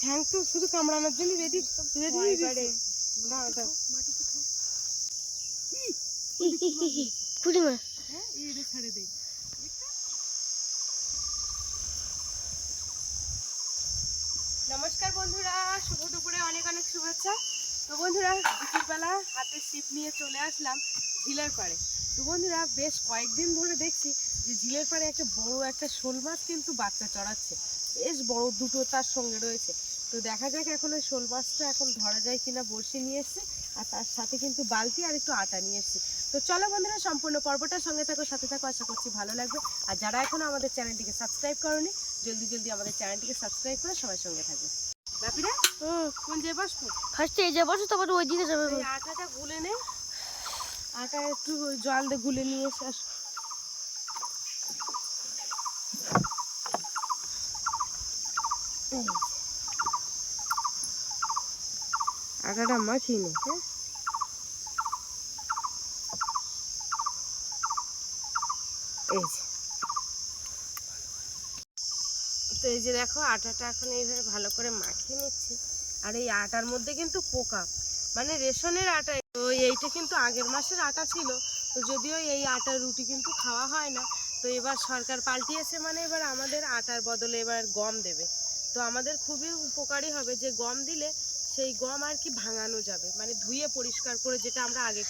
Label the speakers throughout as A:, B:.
A: ঠ্যাং তো শুধু কামড়ানোর জন্য রেডি রেডি ছেড়ে দেই। নমস্কার বন্ধুরা, শুভ দুপুরে অনেক অনেক শুভেচ্ছা। তো বন্ধুরা, দুপুরবেলা হাতে ছিপ নিয়ে চলে আসলাম ঝিলের পাড়ে। তো বন্ধুরা, বেশ কয়েকদিন ধরে দেখছি যে ঝিলের পাড়ে একটা বড় একটা শোল মাছ কিন্তু বাচ্চা চড়াচ্ছে, বেশ বড় দুটো তার সঙ্গে রয়েছে। তো দেখা যাক এখন ওই শোল মাছটা এখন ধরা যায় কিনা। বড়শি নিয়ে এসছি আর তার সাথে কিন্তু বালতি আর একটু আটা নিয়ে এসছি। তো চলো বন্ধুরা, সম্পূর্ণ পর্বটার সঙ্গে থাকো, সাথে থাকো, আশা করছি ভালো লাগবে। আর যারা এখনো আমাদের চ্যানেলটিকে সাবস্ক্রাইব করোনি, জলদি জলদি আমাদের চ্যানেলটিকে সাবস্ক্রাইব করে সবার সঙ্গে থাকবে। বাপিরা কোন যে বসবো?
B: ফার্স্টে এই যে বসো, তারপর ওই দিকে যাবে।
A: এই আটাটা গুলে নে, আটা একটু জল দিয়ে গুলে নিয়ে এসে আসো। আটাটা মাখিয়ে নে। হ্যাঁ, এই যে তো এই যে দেখো আটাটা এখন এইভাবে ভালো করে মাখিয়ে নিচ্ছি। আর এই আটার মধ্যে কিন্তু পোকা, মানে রেশনের আটা। তো এইটা কিন্তু আগের মাসের আটা ছিল। তো যদিও এই আটার রুটি কিন্তু খাওয়া হয় না, তো এবার সরকার পাল্টিয়েছে, মানে এবার আমাদের আটার বদলে এবার গম দেবে। তো আমাদের খুবই উপকারী হবে যে গম দিলে সেই গম আর কি ভাঙানো যাবে, মানে ধুয়ে পরিষ্কার করে, যেটা আমরা আগে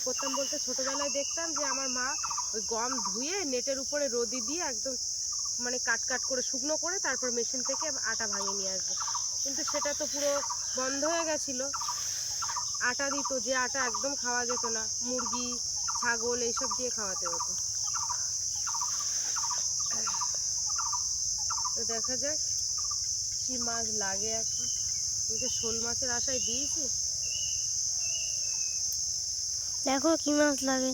A: করতাম বলতে ছোটোবেলায় দেখতাম যে আমার মা ওই গম ধুয়ে নেটের উপরে রোদি দিয়ে একদম মানে কাট করে শুকনো করে তারপর মেশিন থেকে আটা ভাঙিয়ে নিয়ে আসবে। কিন্তু সেটা তো পুরো বন্ধ হয়ে গেছিলো। আটা দিত যে আটা একদম খাওয়া যেত না, মুরগি ছাগল এইসব দিয়ে খাওয়াতে হতো। তো দেখা যাক কি মাছ লাগে এখন। আমি তো শোল মাছের আশায় দিয়েছি,
B: দেখো কি মাছ লাগে।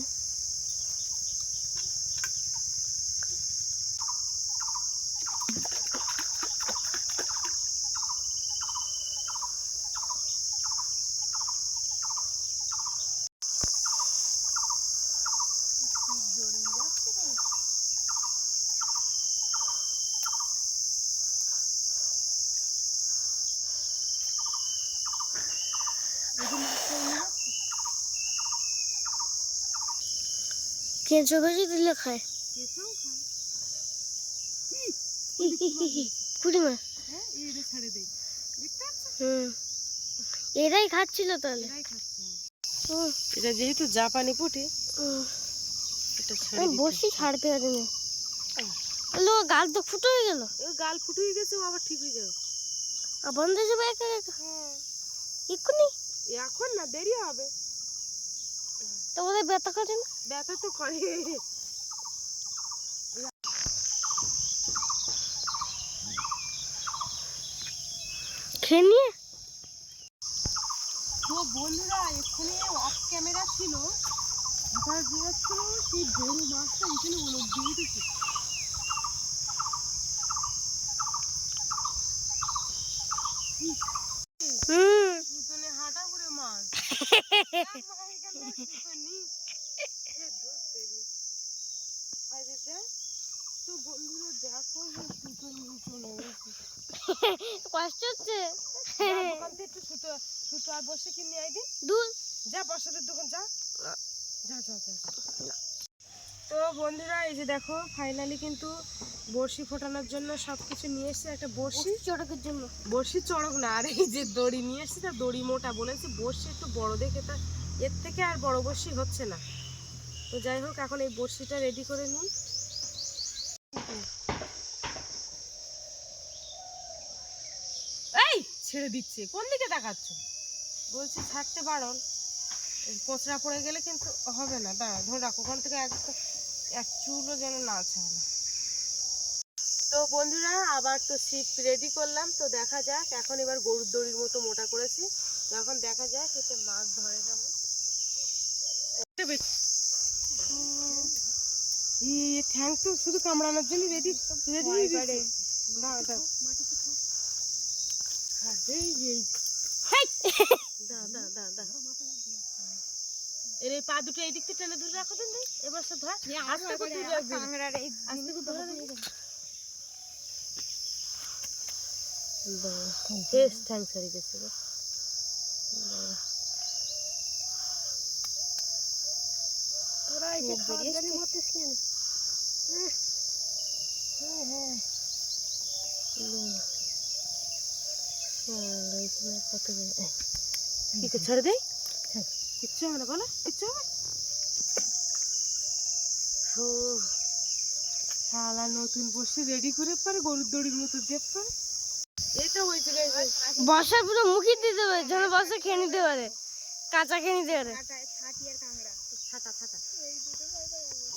B: কেঁচো ভেজে দিলে খায়। কুড়ি মাছ এরাই খাচ্ছিল তাহলে।
A: এটা যেহেতু জাপানি পুঁটি,
B: বসি ছাড়তে পারি না। গাল তো ফুটো হয়ে গেল।
A: গাল ফুটো হয়ে গেছে, আবার ঠিক হয়ে যাবে।
B: বন্ধ হয়ে যাবে একা একা। এক্ষুনি
A: এখন না, দেরি হবে।
B: তোমাদের ব্যথা করে না?
A: ব্যথা তো করে।
B: খেয়ে নিয়ে
A: তো বন্ধুরা, এখানে অফ ক্যামেরা ছিল, হঠাৎ যাচ্ছিল সেই বড় মাছটা এখানে অনেক দিয়ে উঠেছে। হাঁটা করে মাছ তো বন্ধুরা দেখো, চলে গেছে।
B: কষ্ট হচ্ছে।
A: দোকান থেকে একটু সুতো আর বসে কিনে আই দিন।
B: দূর
A: যা, বর্ষাদের দোকান যা যা যা যা। তো বন্ধুরা, এই যে দেখো ফাইনালি কিন্তু বড়শি ফোটানোর জন্য সবকিছু নিয়ে এসেছে। একটা বড়শি
B: চড়কের জন্য,
A: বড়শি চড়ক না, আর এই যে দড়ি নিয়ে এসেছে, তা দড়ি মোটা বলেছে, বড়শি একটু বড় দেখে, তা এর থেকে আর বড় বড়শি হচ্ছে না। তো যাই হোক, এখন এই বড়শিটা রেডি করে নিই। এই ছেড়ে দিচ্ছে, কোন দিকে দেখাচ্ছ? বলছি ছাড়তে বারণ, কোঁচড়া পড়ে গেলে কিন্তু হবে না। দাঁড়া, ধরে রাখো, ওখান থেকে এক চুলও যেন না ছাড়ে না। তো বন্ধুরা, আবার তো ছিপ রেডি করলাম। তো দেখা যাক, এখন এবার গরুর দড়ির মতো মোটা করেছি। এখন দেখা যাক এতে মাছ ধরে কেমন। ঠ্যাং তো শুধু কামড়ানোর জন্য রেডি রেডি। এর এই পা দুটো এই দিক থেকে টেনে ধরে রাখো দিন, এবার সে ধর আস্তে করে ধরে রাখবে, আস্তে করে ধরে রাখবে। বেশ ঠ্যাং ছাড়ি গেছে গো। তোরা এই যে খাওয়ার মধ্যে কেন? হ্যাঁ হ্যাঁ কত ছেড়ে দেয়, কিচ্ছু হবে না বলো, কিচ্ছু হবে। ও শালা নতুন বসে রেডি করে পারে গরুর দড়ির মতো দেখ পারে। এটা হয়েছে
B: বর্ষার পুরো মুখই দিতে পারে, যেন বর্ষা খেয়ে নিতে পারে, কাঁচা খেয়ে নিতে পারে।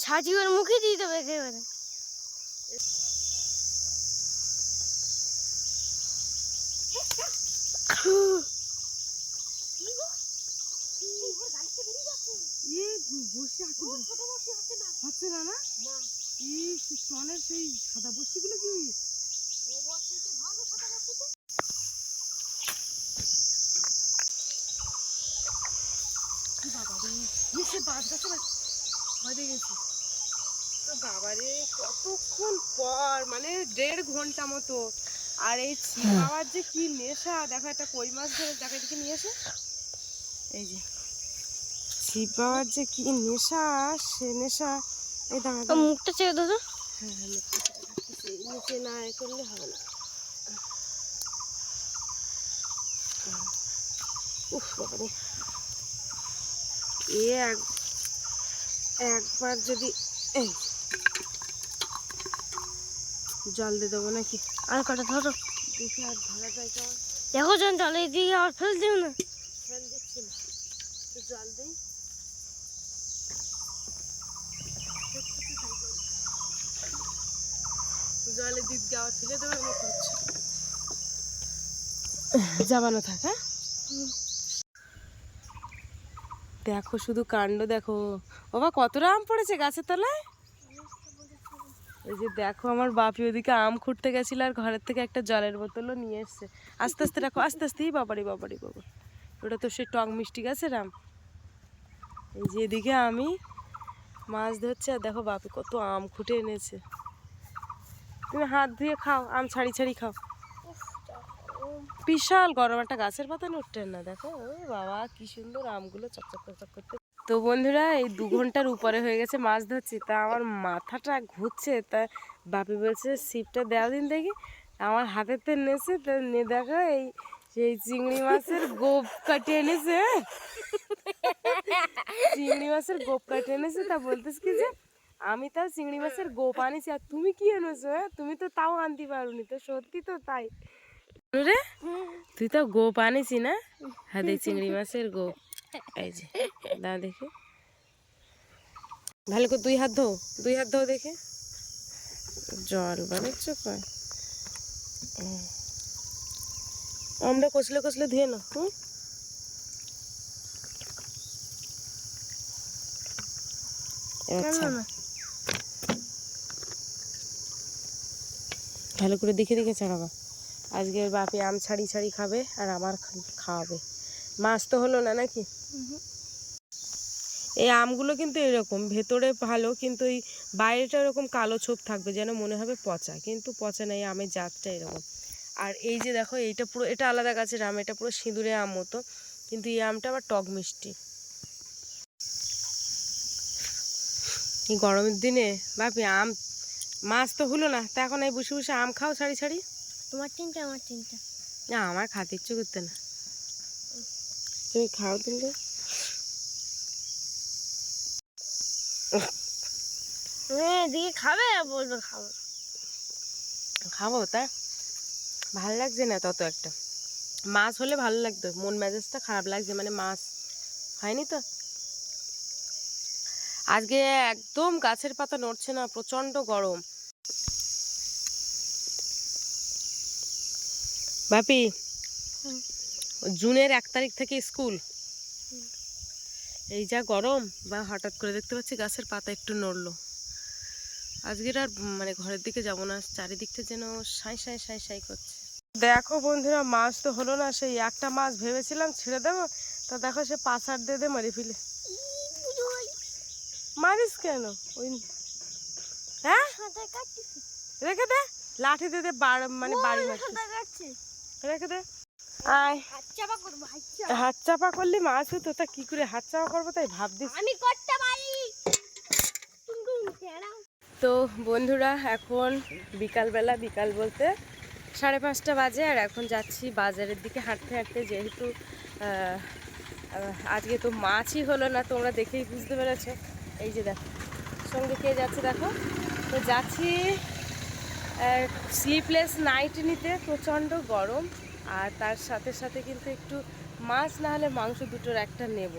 B: ছাটি ওর মুখে দিতে হবে একেবারে।
A: হচ্ছে না না টনের সেই সাদা বস্তিগুলো কি বাবারে কতক্ষণ পর, মানে 1.5 ঘন্টা মতো। আর এই ছিপ পাওয়ার যে কি নেশা, দেখো একটা কই মাছ ধরে, দেখো এদিকে নিয়ে এসে, এই যে ছিপ পাওয়ার যে কি নেশা, সে নেশা। এই দাঁড়া
B: মুখটা ছেড়ে দাও।
A: হ্যাঁ হ্যাঁ নিচে না এ করলে হবে না। উফ বাবারে, একবার যদি এই জল দিয়ে দেবো নাকি?
B: আর কটা ধরো,
A: দেখি আর ধরা যায় কেমন।
B: দেখো জন জলে দিয়ে আর ফেল দিও না।
A: ফেল দিচ্ছি না, তো জল দিই। জলে দিক দিয়ে আবার ফেলে দেবো মতো হচ্ছে। জামানো থাক। হ্যাঁ দেখো শুধু কাণ্ড দেখো বাবা, কতটা আম পড়েছে গাছের তলায়। এই যে দেখো আমার বাপি ওদিকে আম খুঁড়তে গেছিল, আর ঘরের থেকে একটা জলের বোতলও নিয়ে এসছে। আস্তে আস্তে রাখো, আস্তে আস্তেই। বাবারি বাবারি বাবা, ওটা তো সে টক মিষ্টি গাছের আম। এই যে এদিকে আমি মাছ ধরছি, আর দেখো বাপি কত আম খুঁটে এনেছে। তুমি হাত ধুয়ে খাও, আম ছাড়ি ছাড়ি খাও। বিশাল গরম, একটা গাছের পাতা নড়তেন না। দেখো ও বাবা কি সুন্দর আমগুলো চকচক চকচক করতে। তো বন্ধুরা এই 2 ঘন্টার উপরে হয়ে গেছে মাছ ধরছি, তা আমার মাথাটা ঘুরছে। তা বাপি বলছে ছিপটা দেওয়া দিন দেখি। আমার হাতেতে নেছে, তো নিয়ে দেখো এই সেই চিংড়ি মাছের গোপ কাটিয়ে এনেছে। চিংড়ি মাছের গোপ কাটিয়ে এনেছে। তা বলতেছ কি যে আমি তাও চিংড়ি মাছের গোপ আনিছি, আর তুমি কি এনেছো? তুমি তো তাও আনতে পারোনি। তো সত্যি তো তাই রে, তুই তো গোপ আনিছি না? হ্যাঁ দেখ চিংড়ি মাছের গোপ। এই যে দা দেখে ভালো করে 2 হাত ধো, 2 হাত ধো দেখে। জল বানাচ্ছ কয় আমরা কষলে কষলে ধুয়ে না। আচ্ছা ভালো করে দেখে দেখে ছাড়াবা। আজকে বাপি আম ছাড়ি ছাড়ি খাবে, আর আমার খাওয়াবে। মাছ তো হলো না নাকি? এই আমগুলো কিন্তু এরকম ভেতরে ভালো, কিন্তু এই বাইরেটা এরকম কালো ছোপ থাকবে, যেন মনে হবে পচা, কিন্তু পচা নেই। আমের জাতটা এরকম। আর এই যে দেখো এইটা পুরো, এটা আলাদা গাছের আম, এটা পুরো সিঁদুরে আম মতো, কিন্তু এই আমটা আবার টক মিষ্টি। এই গরমের দিনে বাপি আম মাছ তো হলো না, তা এখন এই বসে বসে আম খাও ছাড়ি ছাড়ি।
B: তোমার 3টা আমার 3টা।
A: না আমার খাতে ইচ্ছে করতে না, তুমি খাও তুমি।
B: এদিকে খাবে আর বলবে খাবো।
A: খাবো তা ভালো লাগছে না তত একটা। মাছ হলে ভালো লাগতো, মন মেজাজটা খারাপ লাগছে, মানে মাছ হয়নি তো। আজকে একদম গাছের পাতা নড়ছে না, প্রচন্ড গরম। বাপি জুনের 1 তারিখ থেকে স্কুল। এই যা গরম, বা হঠাৎ করে দেখতে পাচ্ছি গাছের পাতা একটু নড়লো। আজকের আর মানে ঘরের দিকে যাবো না, চারিদিকটা যেন সাঁই সাঁই সাঁই সাঁই করছে। দেখো বন্ধুরা মাছ তো হলো না, সেই একটা মাছ ভেবেছিলাম ছেড়ে দেবো, তা দেখো সে পাছাড় দিয়ে মারি ফেলে। মারিস কেন ওই? হ্যাঁ রেখে দে, লাঠি দিয়ে দে, মানে বাড়ি মারছে। রেখে দে। আয়, হাত চাপা করলি মাছ হতো, তা কি করে হাত চাপা করবো তাই ভাবছিস?
B: আমি করতে পারি।
A: তো বন্ধুরা, এখন বিকালবেলা, বিকাল বলতে 5:30 বাজে, আর এখন যাচ্ছি বাজারের দিকে হাঁটতে হাঁটতে, যেহেতু আজকে তো মাছই হলো না, তোমরা দেখেই বুঝতে পেরেছো। এই যে দেখো সঙ্গে কে যাচ্ছে দেখো। তো যাচ্ছি স্লিপলেস নাইট নিতে, প্রচণ্ড গরম, আর তার সাথে সাথে কিন্তু একটু মাছ না হলে মাংস দুটোর একটা নেব,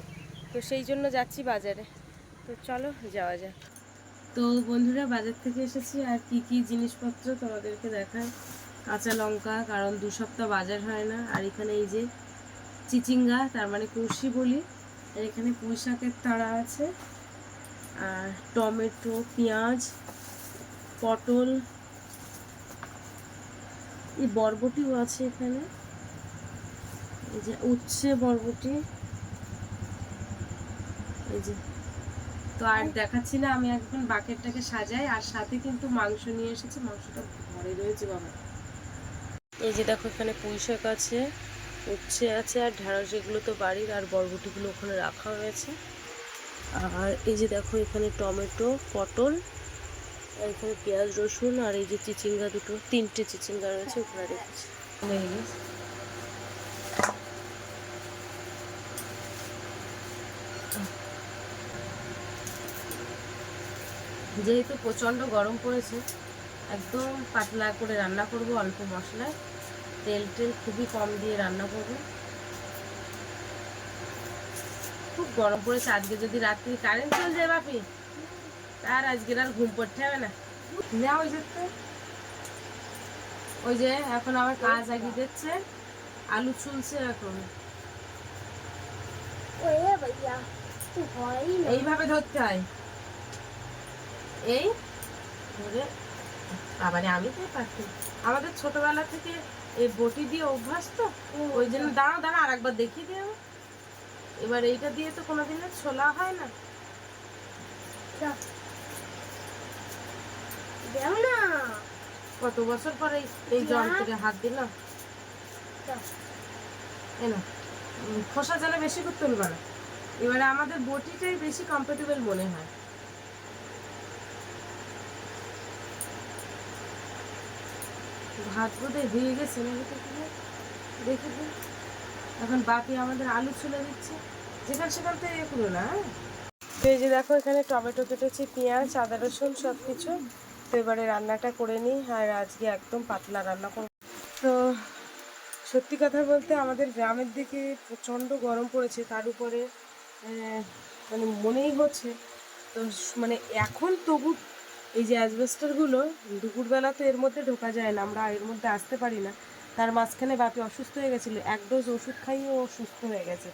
A: তো সেই জন্য যাচ্ছি বাজারে। তো চলো যাওয়া যাক। তো বন্ধুরা, বাজার থেকে এসেছি, আর কি কি জিনিসপত্র তোমাদেরকে দেখায়। কাঁচা লঙ্কা, কারণ 2 সপ্তাহ বাজার হয় না, আর এখানে এই যে চিচিঙ্গা, তার মানে কুরশি বলি, আর এখানে পুঁই শাকের তাড়া আছে, আর টমেটো, পেঁয়াজ, পটল, এই বরবটিও আছে এখানে, এই যে উচ্ছে বরবটি, এই যে। তো আর দেখাচ্ছি না, আমি একদম বাকেটটাকে সাজাই, আর সাথে কিন্তু মাংস নিয়ে এসেছি, মাংসটা ভরে রয়েছে বাবা। এই যে দেখো, এখানে পুঁই শাক আছে, উচ্ছে আছে, আর ঢেঁড়স, এগুলো তো বাড়ির, আর বরবটিগুলো ওখানে রাখা হয়েছে। আর এই যে দেখো, এখানে টমেটো, পটল, আর এখানে পেঁয়াজ রসুন, আর এই যে চিচিঙ্গা, 3টে চিচিঙ্গা রয়েছে ওখানে রেখেছি। যেহেতু প্রচণ্ড গরম পড়েছে, একদম পাতলা করে রান্না করব, অল্প মশলায়, তেল খুবই কম দিয়ে রান্না করব। খুব গরম পড়েছে, আজকে যদি রাত্রি কারেন্ট চলে যায় বাপি, আর আজকের আর ঘুম পড়তে হবে না। না ওই যে এখন আমার কাজ আগিয়ে দিচ্ছে, আলু চুলছে এখন, এইভাবে ধরতে হয়, এই ধরে। আবার আমি তো পারছি, আমাদের ছোটবেলা থেকে এই বটি দিয়ে অভ্যাস, তো ওই জন্য। দাঁড়াও দাঁড়া, আর একবার দেখিয়ে দিও। এবার এইটা দিয়ে তো কোনোদিনও ছোলা হয় না। কত বছর পরে এই যন্ত্রে হাত দিলাম। খোসা জালে বেশি করতে হবে না, এবারে আমাদের বটিটাই বেশি কমফোর্টেবল মনে হয়। ভাত বোধহয় হয়ে গেছে না, দেখে দিন। এখন বাকি আমাদের আলু ছুলে দিচ্ছে, যেখান সেখান থেকে এগুলো না। তো এই যে দেখো, এখানে টমেটো কেটেছি, পেঁয়াজ, আদা রসুন সব কিছু। তো এবারে রান্নাটা করে নিই, আর আজকে একদম পাতলা রান্না করব। তো সত্যি কথা বলতে, আমাদের গ্রামের দিকে প্রচণ্ড গরম পড়েছে, তার উপরে মানে মনেই হচ্ছে তো, মানে এখন তবু এই যে অ্যাসবেস্টারগুলো, দুপুরবেলা তো এর মধ্যে ঢোকা যায় না, আমরা এর মধ্যে আসতে পারি না। তার মাঝখানে বাপি অসুস্থ হয়ে গেছিলো, 1 ডোজ ওষুধ খাইয়ে ও সুস্থ হয়ে গেছে।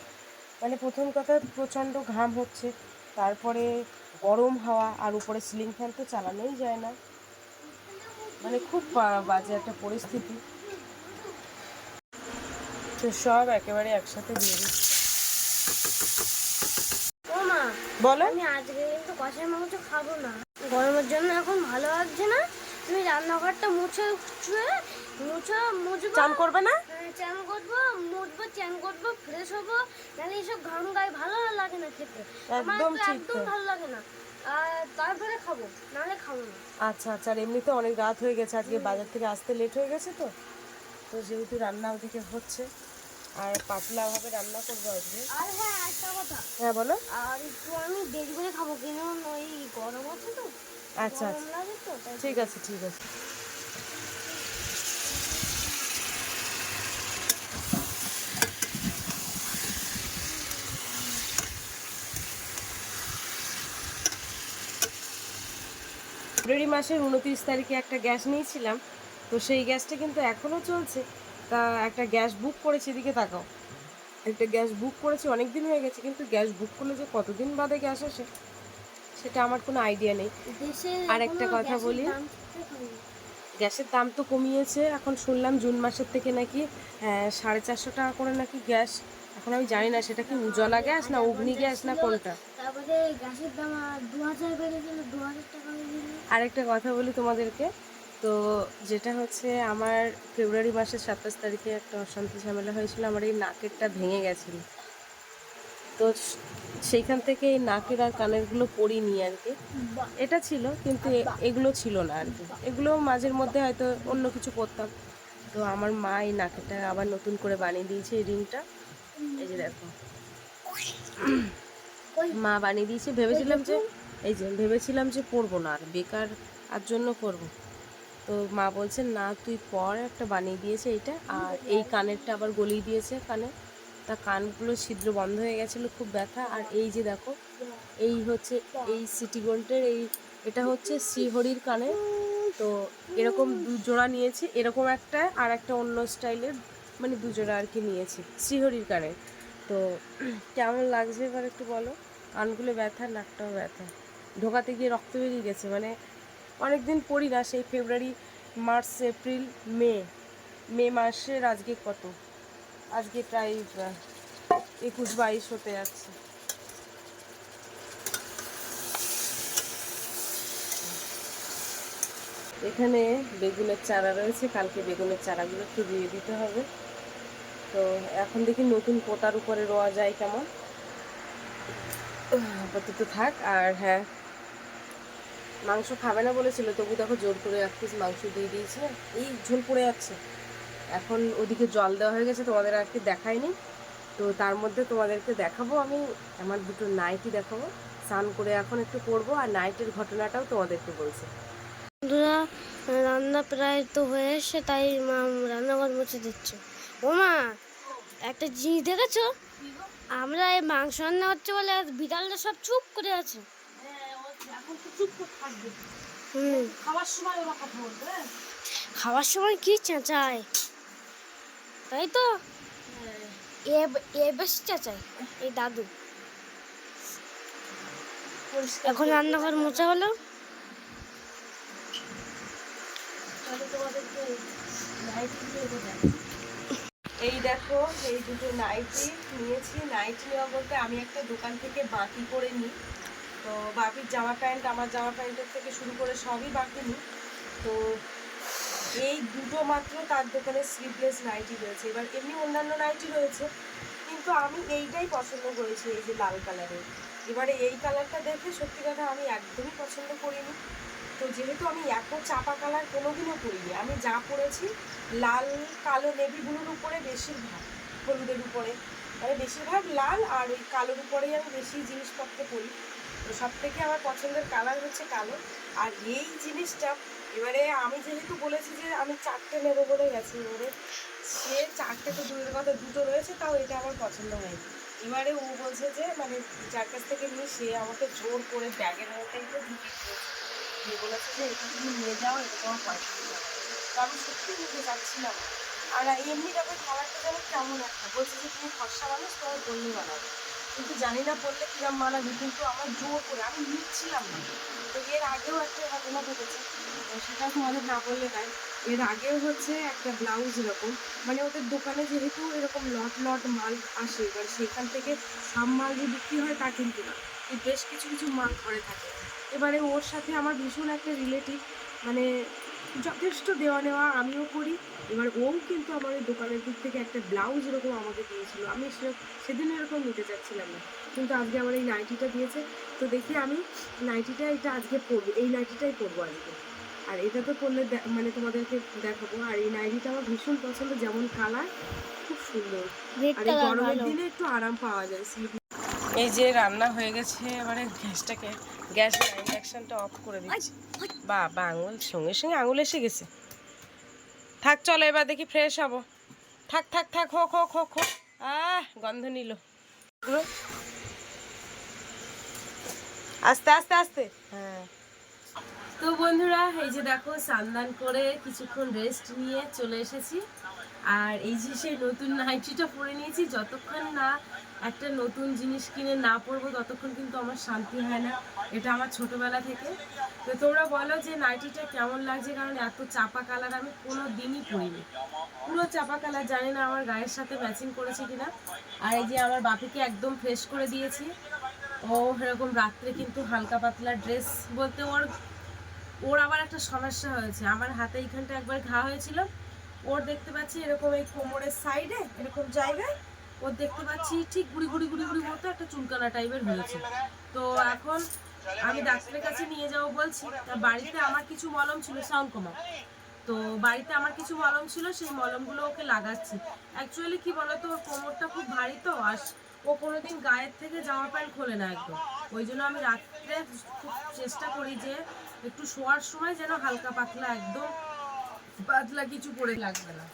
A: মানে প্রথম কথা, প্রচণ্ড ঘাম হচ্ছে, তারপরে গরম হাওয়া, আর উপরে সিলিং ফ্যান তো চালানোই যায় না, মানে খুব বাজে একটা পরিস্থিতি। তো সব একেবারে একসাথে দিয়ে দিচ্ছি। বলো।
B: আমি আজকে কিন্তু কষার মাংস খাবো না, গরমের জন্য এখন ভালো লাগছে না। তুমি রান্নাঘরটা মুছবো,
A: চান করবে না?
B: চান করবো, মুছবো, চান করবো, ফ্রেশ হবো, নাহলে এইসব ঘাম গায়ে ভালো লাগে না খেতে।
A: একদম ঠিক,
B: একদম ভালো লাগে না। আর তারপরে খাবো, নাহলে খাবো না।
A: আচ্ছা আচ্ছা। আর এমনিতে অনেক রাত হয়ে গেছে, আজকে বাজার থেকে আসতে লেট হয়ে গেছে, তো তো যেহেতু রান্না ওদিকে হচ্ছে, আর পাতলাভাবে রান্না করবো আজকে।
B: আর হ্যাঁ, একটা কথা।
A: হ্যাঁ বলো।
B: আর একটু আমি দেরি করে খাবো, কারণ ওই গরম আছে তো।
A: আচ্ছা আচ্ছা, ঠিক আছে ঠিক আছে। ফেব্রুয়ারি মাসের 29 তারিখে একটা গ্যাস নিয়েছিলাম, তো সেই গ্যাসটা কিন্তু এখনও চলছে। তা একটা গ্যাস বুক করেছি, এদিকে তাকাও, একটা গ্যাস বুক করেছি, অনেক দিন হয়ে গেছে, কিন্তু গ্যাস বুক করলে যে কতদিন বাদে গ্যাস আসে সেটা আমার কোনো আইডিয়া নেই। আর একটা কথা বলি, গ্যাসের দাম তো কমিয়েছে, এখন শুনলাম জুন মাসের থেকে নাকি 450 টাকা করে নাকি গ্যাস এখন আমি জানি না সেটা কি উজালা গ্যাস না অগ্নি গ্যাস না কোনটা।
B: তারপরে গ্যাসের দাম 2000 বেড়েছিল, 2000 টাকা হয়ে গেল।
A: আরেকটা কথা বলি তোমাদেরকে, তো যেটা হচ্ছে আমার ফেব্রুয়ারি মাসের 27 তারিখে একটা অশান্তি ঝামেলা হয়েছিল, আমার এই নাকেরটা ভেঙে গেছিলো। তো সেইখান থেকে এই নাকের আর কানেরগুলো পরিনি আর কি। এটা ছিল কিন্তু এগুলো ছিল না আর কি, এগুলো মাঝের মধ্যে হয়তো অন্য কিছু করতাম। তো আমার মা এই নাকেরটা আবার নতুন করে বানিয়ে দিয়েছে, এই রিংটা। এই যে দেখো, মা বানিয়ে দিয়েছে। ভেবেছিলাম যে পরবো না, আর বেকার আর জন্য করবো। তো মা বলছে না তুই পর, একটা বানিয়ে দিয়েছে এইটা। আর এই কানেরটা আবার গলিয়ে দিয়েছে কানে, তা কানগুলো ছিদ্র বন্ধ হয়ে গেছিলো, খুব ব্যথা। আর এই যে দেখো, এই হচ্ছে এই সিটি গোল্ডের এটা হচ্ছে শ্রীহরির কানে। তো এরকম 2 জোড়া নিয়েছি, এরকম একটা আর একটা অন্য স্টাইলের, মানে 2 জোড়া আর কি নিয়েছি শ্রীহরির কানে। তো কেমন লাগছে এবার একটু বলো। কানগুলো ব্যথা, নাকটাও ব্যথা, ঢোকাতে গিয়ে রক্ত বেরিয়ে গেছে। মানে অনেক দিন পড়ি না, সেই ফেব্রুয়ারি, মার্চ, এপ্রিল, মে মাসের আজকে কত, আজকে প্রায় 21-22 হতে যাচ্ছে। এখানে বেগুনের চারা রয়েছে, কালকে বেগুনের চারাগুলো একটু দিয়ে দিতে হবে। তো এখন দেখি নতুন পোতার উপরে রোয়া যায় কেমন, আপাতত থাক। আর হ্যাঁ, মাংস খাবে না বলেছিল, তবু দেখো জোর করে 1 পিস মাংস দিয়ে দিয়েছে। এই ঝোল পড়ে যাচ্ছে। এখন ওদিকে জল দেওয়া হয়ে গেছে, তোমাদের আর কি দেখায়নি। তো তার মধ্যে তোমাদেরকে দেখাবো, আমি আমার 2টো নাইটি দেখাবো। স্নান করে এখন একটু পরবো, আর নাইটের ঘটনাটাও তোমাদেরকে বলছি।
B: বন্ধুরা, রান্না প্রায় তো হয়ে এসে, তাই মা রান্নাঘর মুছে দিচ্ছে। ও মা, একটা জিনিস দেখেছো? আমরা এই মাংস রান্না হচ্ছে বলে বিড়ালটা সব চুপ করে আছে। খাওয়ার সময় কি চেঁচায়, তাই তো? এ বেশি চেঁচায় এই দাদু। এখন রান্নাঘর মোছা হলো।
A: এই দেখো, এই 2টো নাইটি নিয়েছি। নাইটি নেওয়া বলতে আমি একটা দোকান থেকে বাকি করে নিই। তো বাপির জামা প্যান্ট, আমার জামা প্যান্টের থেকে শুরু করে সবই বাকি নিই। তো এই 2টো মাত্র তার দোকানে স্লিভলেস নাইটি রয়েছে। এবার এমনি অন্যান্য নাইটি রয়েছে, কিন্তু আমি এইটাই পছন্দ করেছি, এই যে লাল কালারের। এবারে এই কালারটা দেখে সত্যি কথা আমি একদমই পছন্দ করিনি। তো যেহেতু আমি এত চাপা কালার কোনোদিনও পরিনি, আমি যা পরেছি লাল, কালো, নেভি ব্লুর উপরে বেশিরভাগ, হলুদের উপরে, মানে বেশিরভাগ লাল আর ওই কালোর উপরেই আমি বেশি জিনিসপত্র পরি। তো সব থেকে আমার পছন্দের কালার হচ্ছে কালো। আর এই জিনিসটা, এবারে আমি যেহেতু বলেছি যে আমি 4টে নেবো বলে গেছি, এবারে সে 4টে তো দূরের কথা, 2টো রয়েছে, তাও এটা আমার পছন্দ হয়নি। এবারে ও বলছে যে, মানে যার কাছ থেকে নিয়ে, সে আমাকে জোর করে ব্যাগের মধ্যে ঢুকিয়ে দিয়েছে। যে বলেছে যে এটা তুমি নিয়ে যাও, এটা তোমার পয়সা দিতে হবে। তো আমি সত্যি নিতে চাচ্ছিলাম। আর এমনি তবে খাবারটা যেন কেমন একটা, বলছে যে তুমি ফর্সা মানুষ, তোমার বললে বানাবে। কিন্তু জানি না বললে কিরম মানাবে, কিন্তু আমার জোর করে আমি নিচ্ছিলাম না। তো এর আগেও একটা ঘটনা ঘটেছে, সেটা তোমাদের না বললে নাই। এর আগেও হচ্ছে একটা ব্লাউজ এরকম, মানে ওদের দোকানে যেহেতু এরকম লট লট মাল আসে, এবার সেখান থেকে সব মাল যে বিক্রি হয় তা কিন্তু না, বেশ কিছু কিছু মাল ঘরে থাকে। এবারে ওর সাথে আমার ভীষণ একটা রিলেটিভ, মানে যথেষ্ট দেওয়া নেওয়া আমিও করি। এবার ওও কিন্তু আমার ওই দোকানের দিক থেকে একটা ব্লাউজ এরকম আমাকে দিয়েছিল। আমি সেদিন এরকম নিতে চাচ্ছিলাম না, কিন্তু আজকে আমার এই নাইটিটা দিয়েছে। তো দেখি আমি নাইটিটা, এটা আজকে পরবো, এই নাইটিটাই পরবো আজকে। আর এটা তো পরলে মানে তোমাদেরকে দেখাবো। আর এই নাইটিটা আমার ভীষণ পছন্দ, যেমন কালার, খুব সুন্দর। আর এই গরমের দিনে একটু আরাম পাওয়া যায়। এই যে রান্না হয়ে গেছে, এবারে গ্যাস ইন্ডাকশনটা অফ করে দিচ্ছি। বাবা, আঙুল সঙ্গে সঙ্গে আঙুল এসে গেছে। থাক, চলো এবার দেখি ফ্রেশ হবো। থাক থাক থাক, হোক হোক হোক হোক। গন্ধ নিল। আস্তে আস্তে আস্তে, হ্যাঁ। তো বন্ধুরা, এই যে দেখো, স্নান করে কিছুক্ষণ রেস্ট নিয়ে চলে এসেছি। আর এই যে সেই নতুন নাইটিটা পরে নিয়েছি, যতক্ষণ না একটা নতুন জিনিস কিনে না পরবো ততক্ষণ কিন্তু আমার শান্তি হয় না। এটা আমার ছোটবেলা থেকে। তো তোমরা বলো যে নাইটিটা কেমন লাগছে, কারণ এত চাপা কালার আমি কোনো দিনই পরিনি, পুরো চাপা কালার, জানি না আমার গায়ের সাথে ম্যাচিং করেছে কিনা। আর এই যে আমার বাপিকে একদম ফ্রেশ করে দিয়েছি, ও এরকম রাত্রে কিন্তু হালকা পাতলা ড্রেস বলতে ওর আবার একটা সমস্যা হয়েছে, আমার হাতে এইখানটা একবার ঘা হয়েছিল, ওর দেখতে পাচ্ছি এরকম এই কোমরের সাইডে এরকম জায়গায় ওর দেখতে পাচ্ছি ঠিক গুড়ি গুড়ি গুড়ি গুড়ি মতো একটা চুলকানা টাইপের হয়েছে। তো এখন আমি ডাক্তারের কাছে নিয়ে যাবো বলছি, তা বাড়িতে আমার কিছু মলম ছিল, সাউন্ড কমা, তো বাড়িতে আমার কিছু মলম ছিল, সেই মলমগুলো ওকে লাগাচ্ছি। অ্যাকচুয়ালি কি বলতো, ওর কোমরটা খুব ভারী, তো আর ও কোনোদিন গায়ের থেকে জামা প্যান্ট খোলে না একদম, ওই জন্য আমি রাত্রে খুব চেষ্টা করি যে একটু শোয়ার সময় যেন হালকা পাতলা, একদম পাতলা কিছু পরে লাগবে না।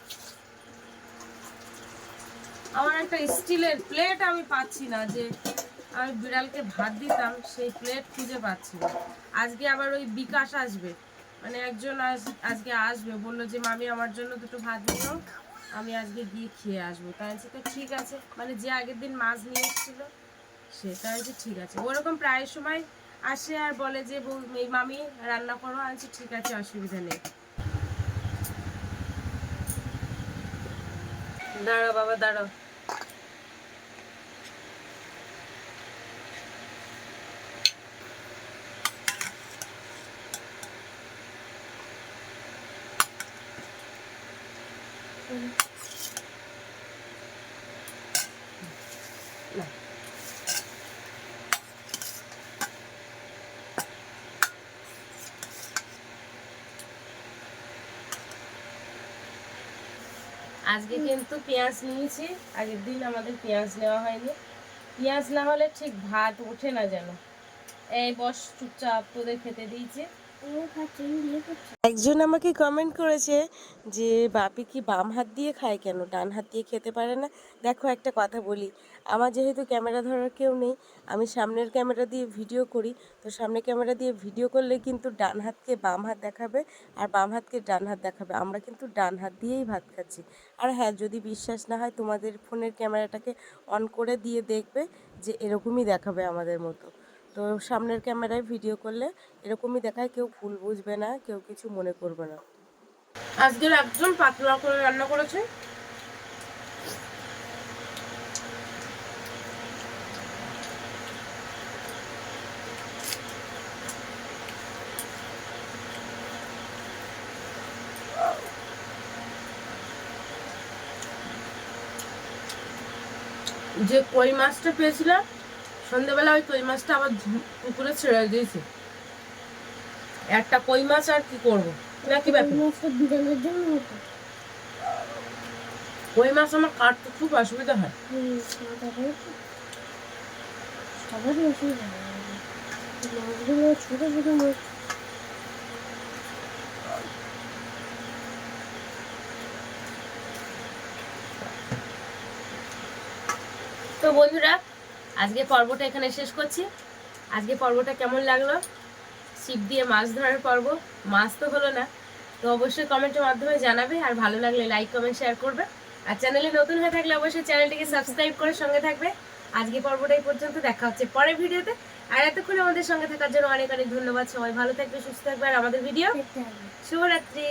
A: আমার একটা স্টিলের প্লেট আমি পাচ্ছি না, যে আমি বিড়ালকে ভাত দিতাম সেই প্লেট খুঁজে পাচ্ছি না। আজকে আবার ওই বিকাশ আসবে, মানে একজন আজকে আসবে, বললো যে মামি আমার জন্য দুটো ভাত দিও, আমি আজকে গিয়ে খেয়ে আসবো। তাই বলছি তো ঠিক আছে, মানে যে আগের দিন মাছ নিয়ে এসেছিল সে, তাই বলছি ঠিক আছে। ওরকম প্রায় সময় আসে আর বলে যে এই মামি রান্না করো, আনছি ঠিক আছে অসুবিধা নেই। দাঁড়াও বাবা দাঁড়াও। না আজকে কিন্তু পেঁয়াজ নিয়েছি, আগের দিন আমাদের পেঁয়াজ নেওয়া হয়নি, পেঁয়াজ না হলে ঠিক ভাত ওঠে না যেন। এই বস চুপচাপ, তোদের খেতে দিয়েছে। একজন আমাকে কমেন্ট করেছে যে বাপি কি বাম হাত দিয়ে খায়, কেন ডান হাত দিয়ে খেতে পারে না। দেখো একটা কথা বলি, আমার যেহেতু ক্যামেরা ধরার কেউ নেই, আমি সামনের ক্যামেরা দিয়ে ভিডিও করি, তো সামনের ক্যামেরা দিয়ে ভিডিও করলে কিন্তু ডান হাতকে বাম হাত দেখাবে আর বাম হাতকে ডান হাত দেখাবে, আমরা কিন্তু ডান হাত দিয়েই ভাত খাচ্ছি। আর হ্যাঁ, যদি বিশ্বাস না হয় তোমাদের ফোনের ক্যামেরাটাকে অন করে দিয়ে দেখবে যে এরকমই দেখাবে আমাদের মতো। তো সামনের ক্যামেরায় ভিডিও করলে এরকমই দেখায়, কেউ ভুল বুঝবে না, কেউ কিছু মনে করবে না। আজকের একদম পাতলা করে রান্না করেছে। যে কই মাছটা পেয়েছিলাম সন্ধ্যাবেলা, ওই কই মাছটা আবার পুকুরে ছেড়ে দিয়েছি। একটা কই মাছ আর কি করবো, নাকি ব্যাপার। কই মাছ আমার কাটতে খুব অসুবিধা হয়। ছোট ছোট মাছ। তো বন্ধুরা, আজকে পর্বটা এখানে শেষ করছি। আজকে পর্বটা কেমন লাগলো, ছিপ দিয়ে মাছ ধরার পর্ব, মাছ তো হলো না, তো অবশ্যই কমেন্টের মাধ্যমে জানাবে, আর ভালো লাগলে লাইক কমেন্ট শেয়ার করবে, আর চ্যানেলে নতুন হয়ে থাকলে অবশ্যই চ্যানেলটিকে সাবস্ক্রাইব করে সঙ্গে থাকবে। আজকে পর্বটা এই পর্যন্ত, দেখা হচ্ছে পরের ভিডিওতে। আর এতক্ষণ আমাদের সঙ্গে থাকার জন্য অনেক অনেক ধন্যবাদ। সবাই ভালো থাকবে, সুস্থ থাকবে, আর আমাদের ভিডিও শুভরাত্রি।